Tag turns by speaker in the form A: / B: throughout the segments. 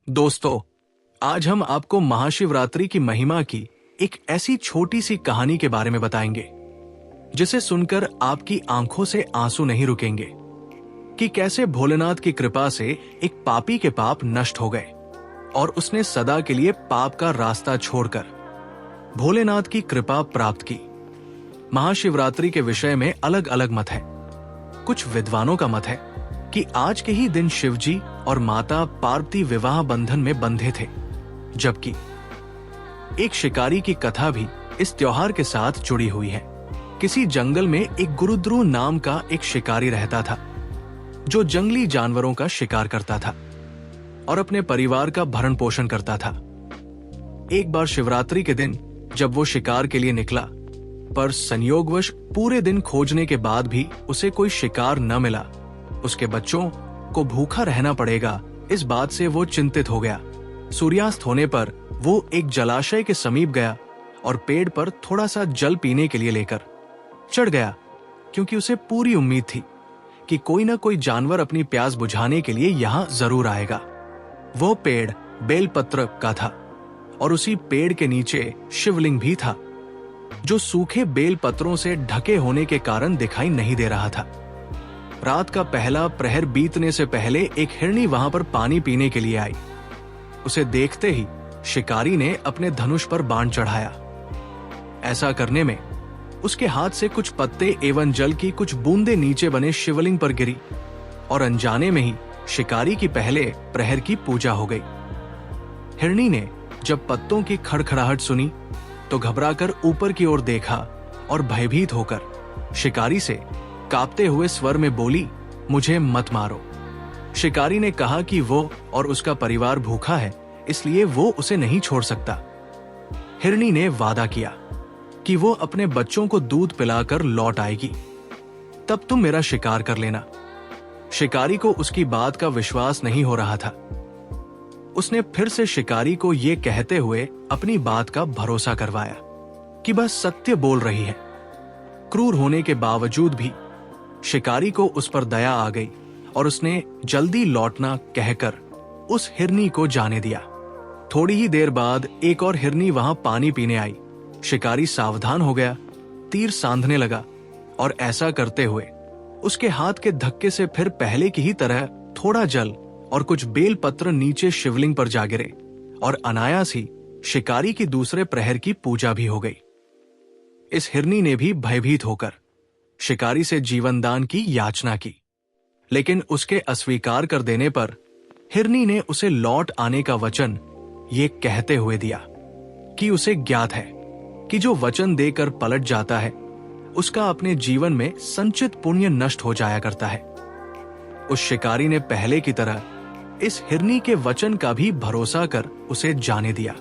A: दोस्तों, आज हम आपको महाशिवरात्रि की महिमा की एक ऐसी छोटी सी कहानी के बारे में बताएंगे जिसे सुनकर आपकी आंखों से आंसू नहीं रुकेंगे कि कैसे भोलेनाथ की कृपा से एक पापी के पाप नष्ट हो गए और उसने सदा के लिए पाप का रास्ता छोड़कर भोलेनाथ की कृपा प्राप्त की। महाशिवरात्रि के विषय में अलग अलग मत है। कुछ विद्वानों का मत है कि आज के ही दिन शिवजी और माता पार्वती विवाह बंधन में बंधे थे, जबकि एक शिकारी की कथा भी इस त्योहार के साथ जुड़ी हुई है। किसी जंगल में एक गुरुद्रु नाम का एक शिकारी रहता था जो जंगली जानवरों का शिकार करता था और अपने परिवार का भरण पोषण करता था। एक बार शिवरात्रि के दिन जब वो शिकार के लिए निकला, पर संयोगवश पूरे दिन खोजने के बाद भी उसे कोई शिकार न मिला, उसके बच्चों को भूखा रहना पड़ेगा, इस बात से वो चिंतित हो गया। सूर्यास्त होने पर वो एक जलाशय के समीप गया और पेड़ पर थोड़ा सा जल पीने के लिए लेकर चढ़ गया, क्योंकि उसे पूरी उम्मीद थी कि कोई ना कोई जानवर अपनी प्यास बुझाने के लिए यहां जरूर आएगा। वो पेड़ बेलपत्र का था और उसी पेड़ के नीचे शिवलिंग भी था, जो सूखे बेल पत्रों से ढके होने के कारण दिखाई नहीं दे रहा था। रात का पहला प्रहर बीतने से पहले एक हिरनी वहां पर पानी पीने के लिए आई। उसे देखते ही शिकारी ने अपने धनुष पर बाण चढ़ाया। ऐसा करने में उसके हाथ से कुछ पत्ते एवं जल की कुछ बूंदें नीचे बने शिवलिंग पर गिरी और अनजाने में ही शिकारी की पहले प्रहर की पूजा हो गई। हिरनी ने जब पत्तों की खड़खड़ाहट सुनी तो घबराकर ऊपर की ओर देखा और भयभीत होकर शिकारी से कांपते हुए स्वर में बोली, मुझे मत मारो। शिकारी ने कहा कि वो और उसका परिवार भूखा है, इसलिए वो उसे नहीं छोड़ सकता। हिरनी ने वादा किया कि वो अपने बच्चों को दूध पिलाकर लौट आएगी, तब तुम मेरा शिकार कर लेना। शिकारी को उसकी बात का विश्वास नहीं हो रहा था। उसने फिर से शिकारी को ये कहते हुए अपनी बात का भरोसा करवाया कि बस सत्य बोल रही है। क्रूर होने के बावजूद भी शिकारी को उस पर दया आ गई और उसने जल्दी लौटना कहकर उस हिरनी को जाने दिया। थोड़ी ही देर बाद एक और हिरनी वहां पानी पीने आई। शिकारी सावधान हो गया, तीर सांधने लगा और ऐसा करते हुए उसके हाथ के धक्के से फिर पहले की ही तरह थोड़ा जल और कुछ बेल पत्र नीचे शिवलिंग पर जा गिरे और अनायास ही शिकारी की दूसरे प्रहर की पूजा भी हो गई। इस हिरनी ने भी भयभीत होकर शिकारी से जीवनदान की याचना की, लेकिन उसके अस्वीकार कर देने पर हिरनी ने उसे लौट आने का वचन ये कहते हुए दिया कि उसे ज्ञात है कि जो वचन देकर पलट जाता है उसका अपने जीवन में संचित पुण्य नष्ट हो जाया करता है। उस शिकारी ने पहले की तरह इस हिरनी के वचन का भी भरोसा कर उसे जाने दिया।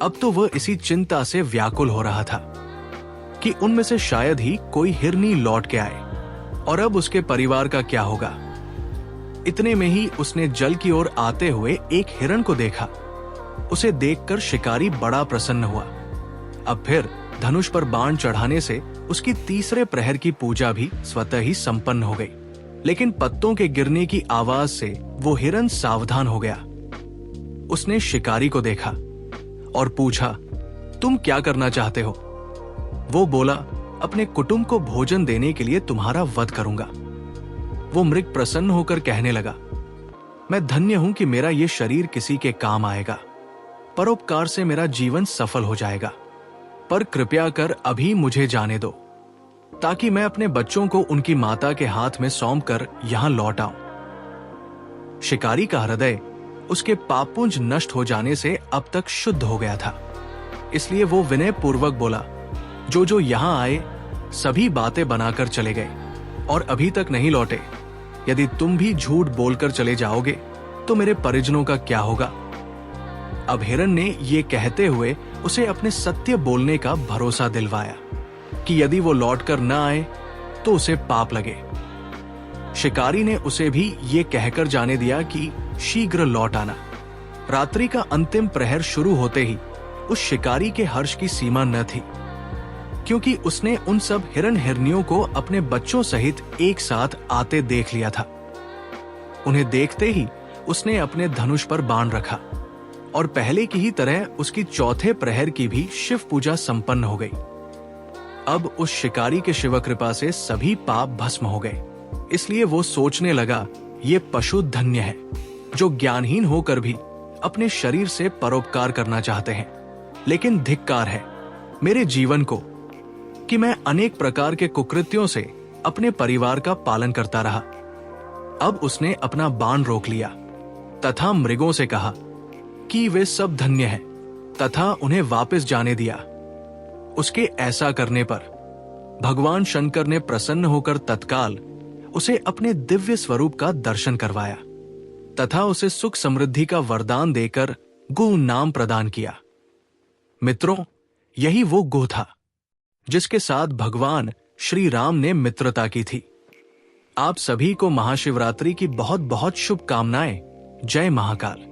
A: अब तो वह इसी चिंता से व्याकुल हो रहा था कि उनमें से शायद ही कोई हिरनी लौट के आए और अब उसके परिवार का क्या होगा। इतने में ही उसने जल की ओर आते हुए एक हिरण को देखा। उसे देखकर शिकारी बड़ा प्रसन्न हुआ। अब फिर धनुष पर बाण चढ़ाने से उसकी तीसरे प्रहर की पूजा भी स्वतः ही संपन्न हो गई। लेकिन पत्तों के गिरने की आवाज से वो हिरन सावधान हो गया। उसने शिकारी को देखा और पूछा, तुम क्या करना चाहते हो? वो बोला, अपने कुटुंब को भोजन देने के लिए तुम्हारा वध करूंगा। वो मृग प्रसन्न होकर कहने लगा, मैं धन्य हूं कि मेरा ये शरीर किसी के काम आएगा। परोपकार से मेरा जीवन सफल हो जाएगा, पर कृपया कर अभी मुझे जाने दो ताकि मैं अपने बच्चों को उनकी माता के हाथ में सौंप कर यहां लौट आऊं। शिकारी का हृदय उसके पापपुंज नष्ट हो जाने से अब तक शुद्ध हो गया था, इसलिए वो विनय पूर्वक बोला, जो यहां आए सभी बातें बनाकर चले गए और अभी तक नहीं लौटे। यदि तुम भी झूठ बोलकर चले जाओगे तो मेरे परिजनों का क्या होगा? अब हिरन ने ये कहते हुए उसे अपने सत्य बोलने का भरोसा दिलवाया कि यदि वो लौटकर न आए तो उसे पाप लगे। शिकारी ने उसे भी ये कहकर जाने दिया कि शीघ्र लौट आना। रात्रि का अंतिम प्रहर शुरू होते ही उस शिकारी के हर्ष की सीमा न थी, क्योंकि उसने उन सब हिरन हिरनियों को अपने बच्चों सहित एक साथ आते देख लिया था। उन्हें देखते ही उसने अपने धनुष पर बाण रखा और पहले की ही तरह उसकी चौथे प्रहर की भी शिव पूजा संपन्न हो गई। अब उस शिकारी के शिव कृपा से सभी पाप भस्म हो गए। इसलिए वो सोचने लगा, ये पशु धन्य है जो ज्ञानहीन होकर भी अपने शरीर से परोपकार करना चाहते हैं। लेकिन धिक्कार है मेरे जीवन को कि मैं अनेक प्रकार के कुकृत्यों से अपने परिवार का पालन करता रहा। अब उसने अपना बाण रोक लिया तथा मृगों से कहा कि वे सब धन्य हैं तथा उन्हें वापस जाने दिया। उसके ऐसा करने पर भगवान शंकर ने प्रसन्न होकर तत्काल उसे अपने दिव्य स्वरूप का दर्शन करवाया तथा उसे सुख समृद्धि का वरदान देकर गुह नाम प्रदान किया। मित्रों, यही वो गुह था जिसके साथ भगवान श्री राम ने मित्रता की थी। आप सभी को महाशिवरात्रि की बहुत बहुत शुभकामनाएं। जय महाकाल।